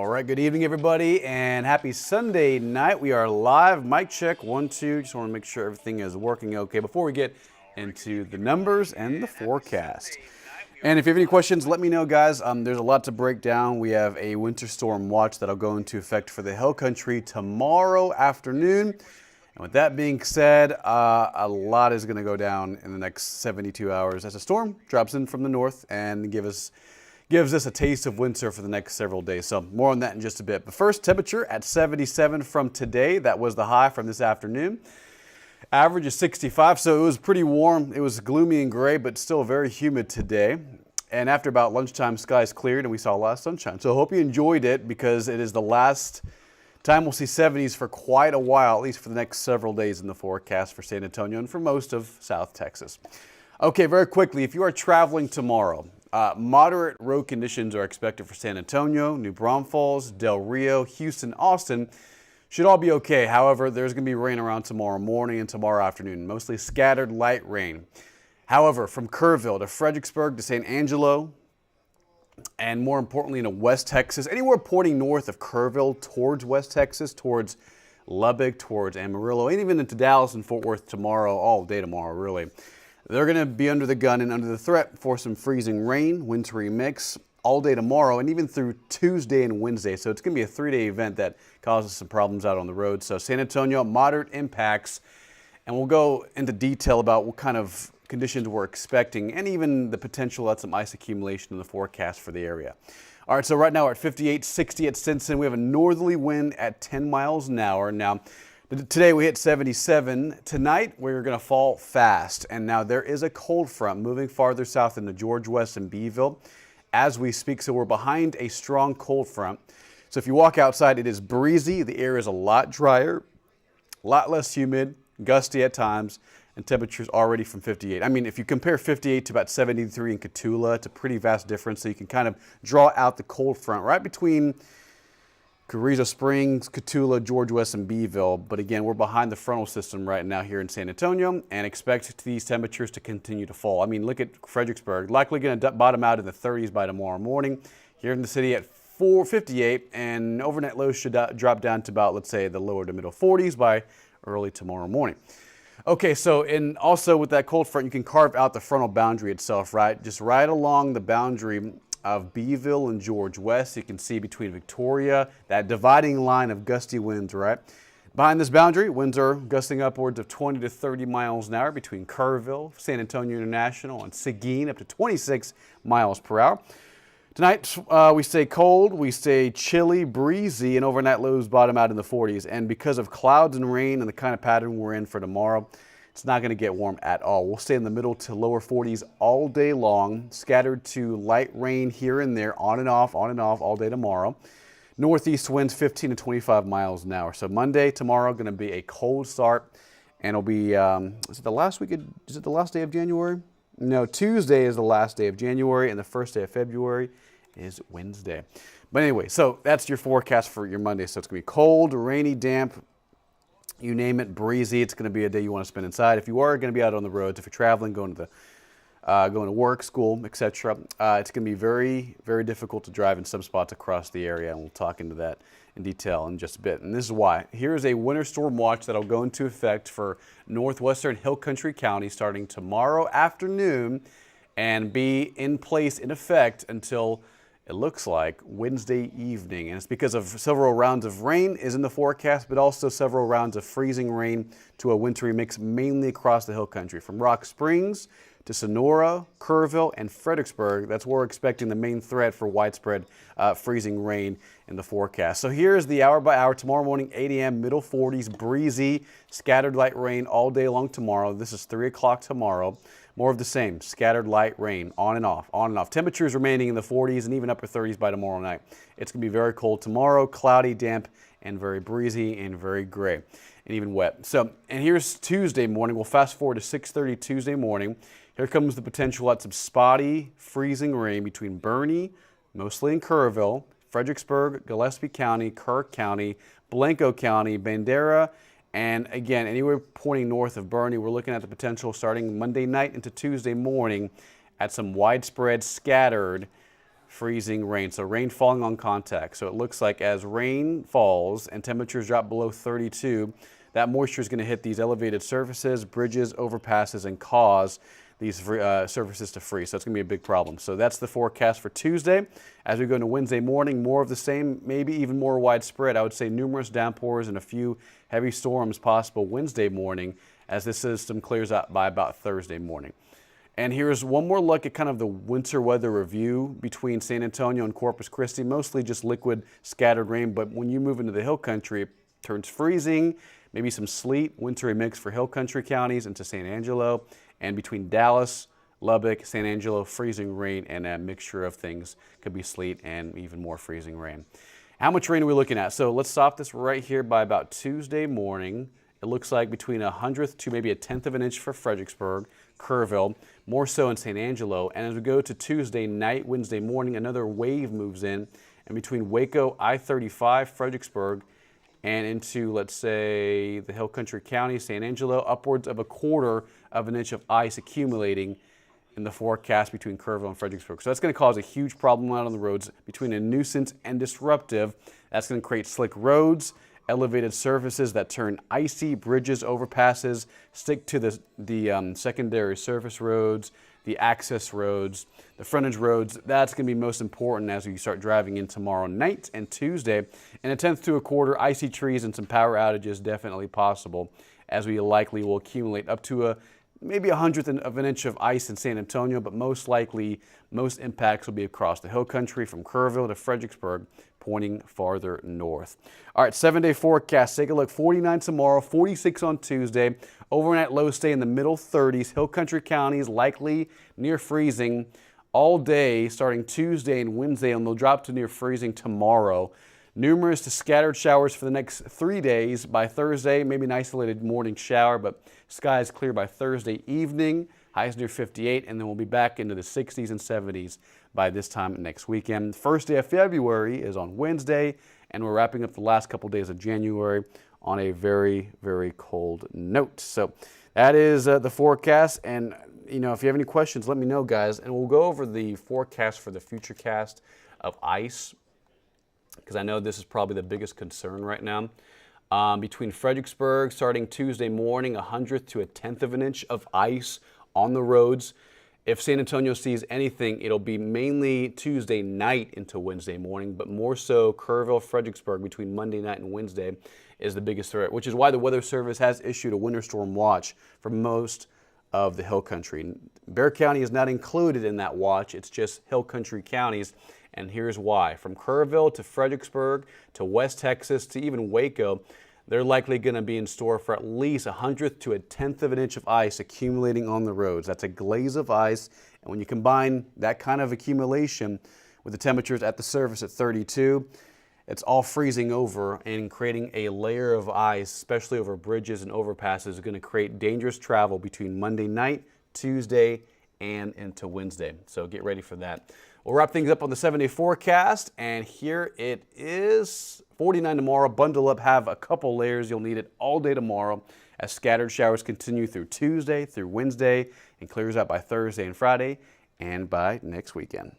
All right, good evening, everybody, and happy Sunday night. We are live. Mic check, 1, 2. Just want to make sure everything is working okay before we get into the numbers and the forecast. And if you have any questions, let me know, guys. There's a lot to break down. We have a winter storm watch that'll go into effect for the Hill Country tomorrow afternoon. And with that being said, a lot is going to go down in the next 72 hours as a storm drops in from the north and gives us a taste of winter for the next several days. So more on that in just a bit. But first, temperature at 77 from today. That was the high from this afternoon. Average is 65, so it was pretty warm. It was gloomy and gray, but still very humid today. And after about lunchtime, skies cleared and we saw a lot of sunshine. So I hope you enjoyed it because it is the last time we'll see 70s for quite a while, at least for the next several days in the forecast for San Antonio and for most of South Texas. Okay, very quickly, if you are traveling tomorrow, moderate road conditions are expected for San Antonio, New Braunfels, Del Rio, Houston, Austin. Should all be okay. However, there's going to be rain around tomorrow morning and tomorrow afternoon, mostly scattered light rain. However, from Kerrville to Fredericksburg to San Angelo, and more importantly into West Texas, anywhere pointing north of Kerrville towards West Texas, towards Lubbock, towards Amarillo, and even into Dallas and Fort Worth tomorrow, all day tomorrow really. They're going to be under the gun and under the threat for some freezing rain, wintry mix all day tomorrow and even through Tuesday and Wednesday. So it's going to be a 3-day event that causes some problems out on the road. So San Antonio, moderate impacts, and we'll go into detail about what kind of conditions we're expecting and even the potential at some ice accumulation in the forecast for the area. All right, so right now we're at 58, 60 at Stinson. We have a northerly wind at 10 miles an hour. Now, today we hit 77. Tonight we're going to fall fast. And now there is a cold front moving farther south into George West and Beeville as we speak. So we're behind a strong cold front. So if you walk outside, it is breezy. The air is a lot drier, a lot less humid, gusty at times, and temperatures already from 58. I mean, if you compare 58 to about 73 in Cotulla, it's a pretty vast difference. So you can kind of draw out the cold front right between Carrizo Springs, Cotulla, George West, and Beeville. But again, we're behind the frontal system right now here in San Antonio and expect these temperatures to continue to fall. I mean, look at Fredericksburg, likely going to bottom out in the 30s by tomorrow morning. Here in the city at 458, and overnight lows should drop down to about, let's say, the lower to middle 40s by early tomorrow morning. Okay, so and also with that cold front, you can carve out the frontal boundary itself, right? Just right along the boundary of Beeville and George West. You can see between Victoria, that dividing line of gusty winds, right? Behind this boundary, winds are gusting upwards of 20 to 30 miles an hour between Kerrville, San Antonio International, and Seguin, up to 26 miles per hour. Tonight, we stay cold, we stay chilly, breezy, and overnight lows bottom out in the 40s. And because of clouds and rain and the kind of pattern we're in for tomorrow, it's not going to get warm at all. We'll stay in the middle to lower 40s all day long, scattered to light rain here and there, on and off all day tomorrow. Northeast winds 15 to 25 miles an hour. So Monday, tomorrow, going to be a cold start, and it'll be, is it the last day of January? No, Tuesday is the last day of January, and the first day of February is Wednesday. But anyway, so that's your forecast for your Monday. So it's going to be cold, rainy, damp, you name it, breezy. It's going to be a day you want to spend inside. If you are going to be out on the roads, if you're traveling, going to work, school, etc., it's going to be very, very difficult to drive in some spots across the area, and we'll talk into that in detail in just a bit. And this is why. Here is a winter storm watch that will go into effect for northwestern Hill Country County starting tomorrow afternoon and be in place, in effect, until it looks like Wednesday evening. And it's because of several rounds of rain is in the forecast, but also several rounds of freezing rain to a wintry mix mainly across the Hill Country. From Rock Springs to Sonora, Kerrville, and Fredericksburg, that's where we're expecting the main threat for widespread freezing rain in the forecast. So here's the hour by hour. Tomorrow morning, 8 a.m., middle 40s, breezy, scattered light rain all day long tomorrow. This is 3 o'clock tomorrow. More of the same, scattered light rain, on and off, on and off. Temperatures remaining in the 40s and even upper 30s by tomorrow night. It's going to be very cold tomorrow, cloudy, damp, and very breezy and very gray and even wet. So, and here's Tuesday morning. We'll fast forward to 6:30 Tuesday morning. Here comes the potential at some spotty, freezing rain between Boerne, mostly in Kerrville, Fredericksburg, Gillespie County, Kirk County, Blanco County, Bandera, and again, anywhere pointing north of Boerne, we're looking at the potential starting Monday night into Tuesday morning at some widespread, scattered, freezing rain. So rain falling on contact. So it looks like as rain falls and temperatures drop below 32, that moisture is going to hit these elevated surfaces, bridges, overpasses, and cause these surfaces to freeze. So it's going to be a big problem. So that's the forecast for Tuesday. As we go into Wednesday morning, more of the same, maybe even more widespread. I would say numerous downpours and a few heavy storms possible Wednesday morning as this system clears out by about Thursday morning. And here's one more look at kind of the winter weather review between San Antonio and Corpus Christi. Mostly just liquid scattered rain, but when you move into the hill country, it turns freezing, maybe some sleet, wintry mix for hill country counties into San Angelo. And between Dallas, Lubbock, San Angelo, freezing rain and a mixture of things. Could be sleet and even more freezing rain. How much rain are we looking at? So let's stop this right here by about Tuesday morning. It looks like between 1/100th to maybe 1/10 of an inch for Fredericksburg, Kerrville, more so in San Angelo. And as we go to Tuesday night, Wednesday morning, another wave moves in. And between Waco, I-35, Fredericksburg, and into, let's say, the Hill Country County, San Angelo, upwards of 1/4 of an inch of ice accumulating in the forecast between Kerrville and Fredericksburg. So that's going to cause a huge problem out on the roads between a nuisance and disruptive. That's going to create slick roads, elevated surfaces that turn icy, bridges, overpasses, stick to the secondary surface roads, the access roads, the frontage roads. That's going to be most important as we start driving in tomorrow night and Tuesday. And 1/10 to 1/4, icy trees and some power outages definitely possible, as we likely will accumulate up to maybe 1/100th of an inch of ice in San Antonio, but most likely most impacts will be across the hill country from Kerrville to Fredericksburg, pointing farther north. All right, 7-day forecast. Take a look. 49 tomorrow, 46 on Tuesday. Overnight lows stay in the middle 30s. Hill country counties likely near freezing all day starting Tuesday and Wednesday, and they'll drop to near freezing tomorrow. Numerous to scattered showers for the next 3 days. By Thursday, maybe an isolated morning shower, but skies clear by Thursday evening. Highs near 58, and then we'll be back into the 60s and 70s by this time next weekend. First day of February is on Wednesday, and we're wrapping up the last couple days of January on a very, very cold note. So that is the forecast. And, you know, if you have any questions, let me know, guys. And we'll go over the forecast for the futurecast of ice, because I know this is probably the biggest concern right now. Between Fredericksburg, starting Tuesday morning, 1/100th to 1/10 of an inch of ice on the roads. If San Antonio sees anything, it'll be mainly Tuesday night into Wednesday morning, but more so Kerrville, Fredericksburg between Monday night and Wednesday is the biggest threat, which is why the Weather Service has issued a winter storm watch for most of the hill country. Bexar County is not included in that watch. It's just hill country counties, and here's why. From Kerrville to Fredericksburg to West Texas to even Waco, they're likely going to be in store for at least 1/100th to 1/10 of an inch of ice accumulating on the roads. That's a glaze of ice, and when you combine that kind of accumulation with the temperatures at the surface at 32, it's all freezing over and creating a layer of ice, especially over bridges and overpasses, is going to create dangerous travel between Monday night, Tuesday, and into Wednesday. So get ready for that. We'll wrap things up on the 7-day forecast, and here it is. 49 tomorrow. Bundle up, have a couple layers. You'll need it all day tomorrow as scattered showers continue through Tuesday, through Wednesday, and clears out by Thursday and Friday, and by next weekend.